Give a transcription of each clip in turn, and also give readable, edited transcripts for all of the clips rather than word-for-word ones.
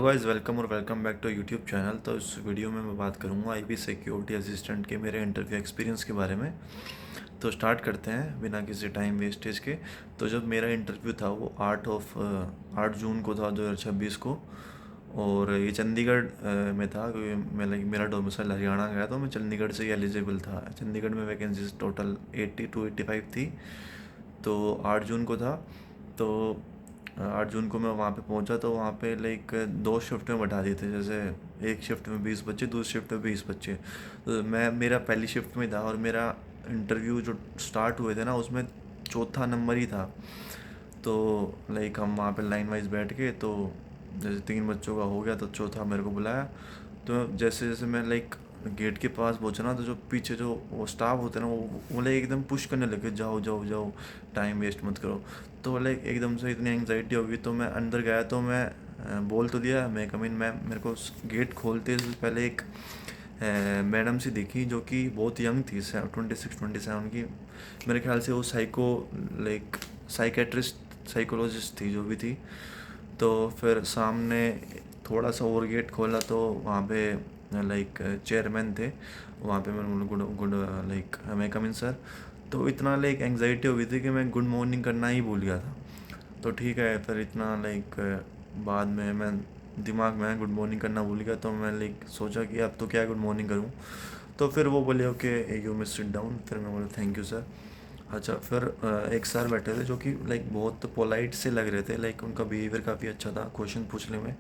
Guys, welcome और welcome back to YouTube channel. तो इस वीडियो में मैं बात करूंगा आईबी सिक्योरिटी असिस्टेंट के मेरे इंटरव्यू एक्सपीरियंस के बारे में। तो स्टार्ट करते हैं बिना किसी टाइम वेस्टेज के। तो जब मेरा इंटरव्यू था वो 8 जून को था, 2026 को। और ये चंडीगढ़ में था, क्योंकि मैं मेरा डोमिसाइल हरियाणा गया, तो मैं चंडीगढ़ से ही एलिजिबल था। चंडीगढ़ में वैकेंसीज टोटल 80 to 85 थी। तो 8 जून को था। तो 8 जून को मैं वहाँ पे पहुँचा, तो वहाँ पे लाइक दो शिफ्ट में बैठा दिए थे। जैसे एक शिफ्ट में 20 बच्चे, दूसरी शिफ्ट में 20 बच्चे। तो मैं मेरा पहली शिफ्ट में था, और मेरा इंटरव्यू जो स्टार्ट हुए थे ना, उसमें चौथा नंबर ही था। तो लाइक हम वहाँ पे लाइन वाइज बैठ के, तो जैसे 3 बच्चों का हो गया तो चौथा मेरे को बुलाया। तो जैसे जैसे मैं लाइक गेट के पास पहुंचा ना, तो जो पीछे जो वो स्टाफ होते हैं ना, वो लाइक एकदम पुश करने लगे, जाओ जाओ जाओ, टाइम वेस्ट मत करो। तो लाइक एकदम से इतनी एंग्जाइटी हो गई, तो मैं अंदर गया। तो मैं बोल तो दिया मैं कम इन। मैं मेरे को गेट खोलते से पहले एक मैडम सी दिखी, जो कि बहुत यंग थी, 26-27 की। मेरे ख्याल से वो लाइक साइकेट्रिस्ट साइकोलॉजिस्ट थी, जो भी थी। तो फिर सामने थोड़ा सा और गेट खोला, तो वहाँ पे लाइक चेयरमैन थे। वहाँ पे मैंने बोला गुड गुड लाइक मैं कम इन सर। तो इतना लाइक एंग्जाइटी हो गई थी कि मैं गुड मॉर्निंग करना ही भूल गया था। तो ठीक है, फिर इतना लाइक बाद में मैं दिमाग में गुड मॉर्निंग करना भूल गया। तो मैं लाइक सोचा कि अब तो क्या गुड मॉर्निंग करूँ। तो फिर वो बोले okay you miss sit down. फिर मैं बोला थैंक यू सर। अच्छा, फिर एक सर बैठे थे, जो कि लाइक बहुत पोलाइट से लग रहे थे। लाइक उनका बिहेवियर काफ़ी अच्छा था क्वेश्चन पूछने में।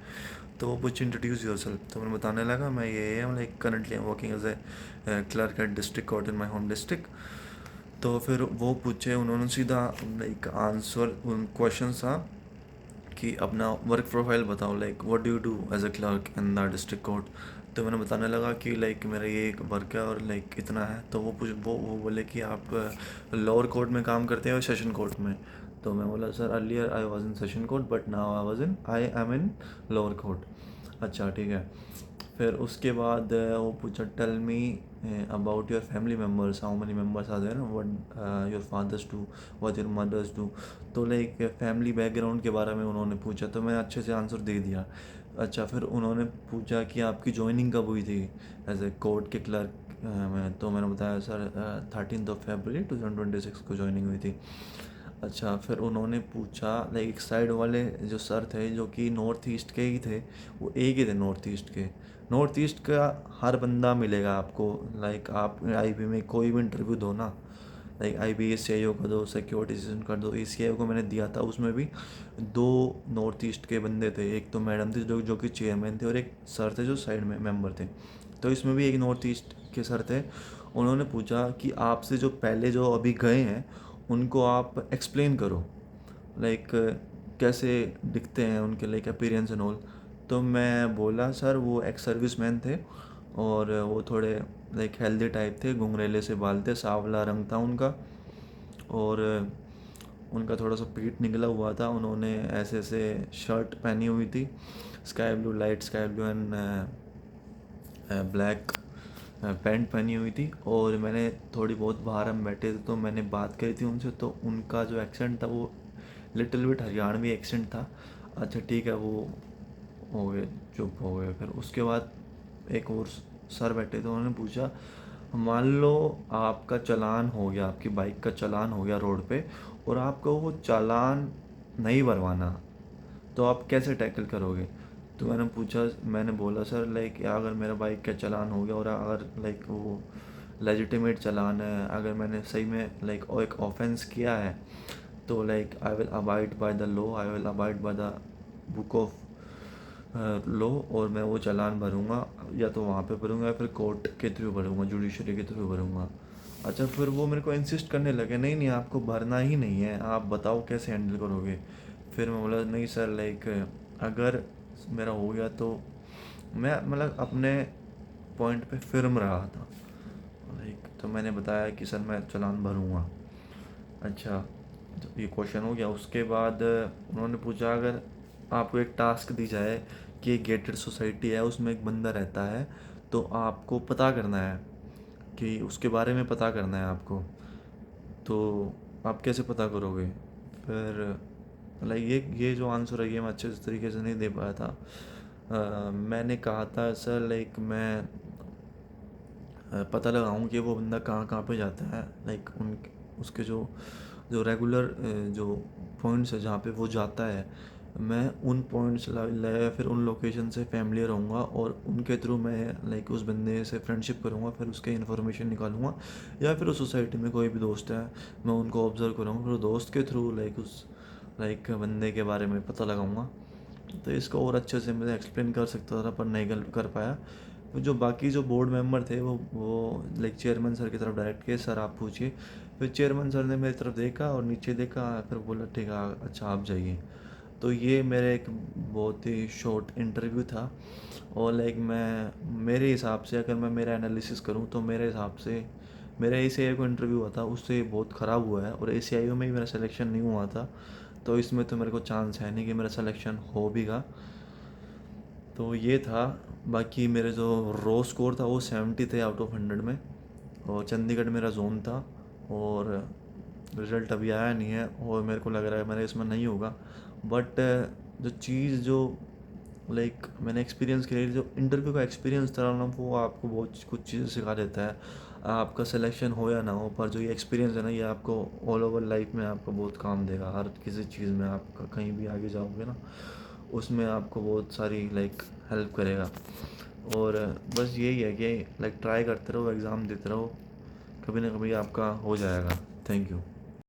तो वो पूछ इंट्रोड्यूस योर सेल्फ। तो मैं बताने लगा मैं ये हूँ, like currently I am working as a clerk at district court in my home district. तो फिर वो पूछे उन्होंने सीधा, लाइक आंसर उन क्वेश्चन था कि अपना वर्क प्रोफाइल बताओ, like what do you do as a clerk in the district court. तो मैंने बताने लगा कि लाइक मेरा ये एक वर्क है और लाइक इतना है। तो वो बोले कि आप लोअर कोर्ट में काम करते हैं और सेशन कोर्ट में। तो मैं बोला sir earlier I was in session court, but now I am in lower court. अच्छा ठीक है। फिर उसके बाद वो पूछा tell me about your family members, how many members are there, what your fathers do, what your mothers do. तो like family background के बारे में उन्होंने पूछा, तो मैं अच्छे से आंसर दे दिया। अच्छा, फिर उन्होंने पूछा कि आपकी ज्वाइनिंग कब हुई थी एज ए कोर्ट के क्लर्क में। तो मैंने बताया सर 13 फरवरी 2026 को ज्वाइनिंग हुई थी। अच्छा, फिर उन्होंने पूछा लाइक साइड वाले जो सर थे, जो कि नॉर्थ ईस्ट के ही थे, वो एक ही थे नॉर्थ ईस्ट के। नॉर्थ ईस्ट का हर बंदा मिलेगा आपको। लाइक आप आईबी में कोई भी इंटरव्यू दो ना, लाइक IBA का दो, सिक्योरिटी असिस्टेंट का दो, ACIO को मैंने दिया था, उसमें भी दो नॉर्थ ईस्ट के बंदे थे। एक तो मैडम थी जो कि चेयरमैन थे, और एक सर थे जो साइड में मेंबर थे। तो इसमें भी एक नॉर्थ ईस्ट के सर थे। उन्होंने पूछा कि आपसे जो पहले जो अभी गए हैं, उनको आप एक्सप्लेन करो, लाइक कैसे दिखते हैं उनके, लाइक अपीयरेंस एंड ऑल। तो मैं बोला सर वो एक्स सर्विस मैन थे, और वो थोड़े लाइक हेल्दी टाइप थे, घुंघरेले से बाल थे, सांवला रंग था उनका, और उनका थोड़ा सा पीठ निकला हुआ था। उन्होंने ऐसे ऐसे शर्ट पहनी हुई थी, sky blue, light sky blue and black pant पहनी हुई थी। और मैंने थोड़ी बहुत बाहर हम बैठे थे, तो मैंने बात करी थी उनसे। तो उनका जो एक्सेंट था वो लिटिल बिट हरियाणवी एक्सेंट था। अच्छा ठीक है, वो हो गए, चुप हो गए। फिर उसके बाद एक और सर बैठे थे, उन्होंने पूछा मान लो आपका चालान हो गया, आपकी बाइक का चालान हो गया रोड पे, और आपको वो चालान नहीं भरवाना, तो आप कैसे टैकल करोगे। तो मैंने बोला सर लाइक अगर मेरा बाइक का चालान हो गया, और अगर लाइक वो लेजिटिमेट चालान है, अगर मैंने सही में लाइक एक ऑफेंस किया है, तो like I will abide by the law, I will abide by the book of law, और मैं वो चालान भरूँगा। या तो वहाँ पे भरूँगा, या फिर कोर्ट के थ्रू भरूँगा, जुडिशरी के थ्रू भरूँगा। अच्छा, फिर वो मेरे को इंसिस्ट करने लगे नहीं नहीं आपको भरना ही नहीं है, आप बताओ कैसे हैंडल करोगे। फिर मैं बोला नहीं सर लाइक अगर मेरा हो गया तो मैं मतलब अपने पॉइंट पे फिर्म रहा था, लाइक। तो मैंने बताया कि सर मैं चालान भरूँगा। अच्छा, तो ये क्वेश्चन हो गया। उसके बाद उन्होंने पूछा अगर आपको एक टास्क दी जाए कि एक गेटेड सोसाइटी है, उसमें एक बंदा रहता है, तो आपको पता करना है कि उसके बारे में पता करना है आपको, तो आप कैसे पता करोगे। फिर लाइक ये जो आंसर है ये मैं अच्छे तरीके से नहीं दे पाया था। मैंने कहा था सर लाइक मैं पता लगाऊं कि वो बंदा कहाँ कहाँ पे जाता है, लाइक उन उसके जो जो रेगुलर जो पॉइंट्स है जहाँ पे वो जाता है, मैं उन पॉइंट्स या फिर उन लोकेशन से फैमिलियर रहूँगा और उनके थ्रू मैं लाइक उस बंदे से फ्रेंडशिप करूँगा, फिर उसके इन्फॉर्मेशन निकालूंगा। या फिर उस सोसाइटी में कोई भी दोस्त है मैं उनको ऑब्ज़र्व करूँगा, फिर दोस्त के थ्रू लाइक उस लाइक बंदे के बारे में पता लगाऊंगा। तो इसको और अच्छे से मैं एक्सप्लेन कर सकता था पर नहीं कर पाया। तो जो बाकी जो बोर्ड मेंबर थे वो लाइक चेयरमैन सर की तरफ डायरेक्ट किए, सर आप पूछिए। फिर चेयरमैन सर ने मेरी तरफ देखा और नीचे देखा, फिर बोला ठीक है अच्छा आप जाइए। तो ये मेरा एक बहुत ही शॉर्ट इंटरव्यू था। और लाइक मैं मेरे हिसाब से अगर मैं मेरा एनालिसिस करूँ तो मेरे हिसाब से मेरा ACI को इंटरव्यू हुआ था उससे बहुत ख़राब हुआ है, और ACI में ही मेरा सिलेक्शन नहीं हुआ था। तो इसमें तो मेरे को चांस है नहीं कि मेरा सिलेक्शन हो भी गा। तो ये था। बाकी मेरे जो रो स्कोर था वो 70 थे आउट ऑफ 100 में, और चंडीगढ़ मेरा जोन था। और रिज़ल्ट अभी आया नहीं है और मेरे को लग रहा है मेरा इसमें नहीं होगा। बट जो चीज़ जो लाइक मैंने एक्सपीरियंस किया, जो इंटरव्यू का एक्सपीरियंस था ना वो आपको बहुत कुछ चीज़ें सिखा देता है। आपका सिलेक्शन हो या ना हो, पर जो ये एक्सपीरियंस है ना ये आपको ऑल ओवर लाइफ में आपको बहुत काम देगा। हर किसी चीज़ में आपका कहीं भी आगे जाओगे ना उसमें आपको बहुत सारी लाइक हेल्प करेगा। और बस यही है कि लाइक ट्राई करते रहो, एग्ज़ाम देते रहो, कभी ना कभी आपका हो जाएगा। Thank you.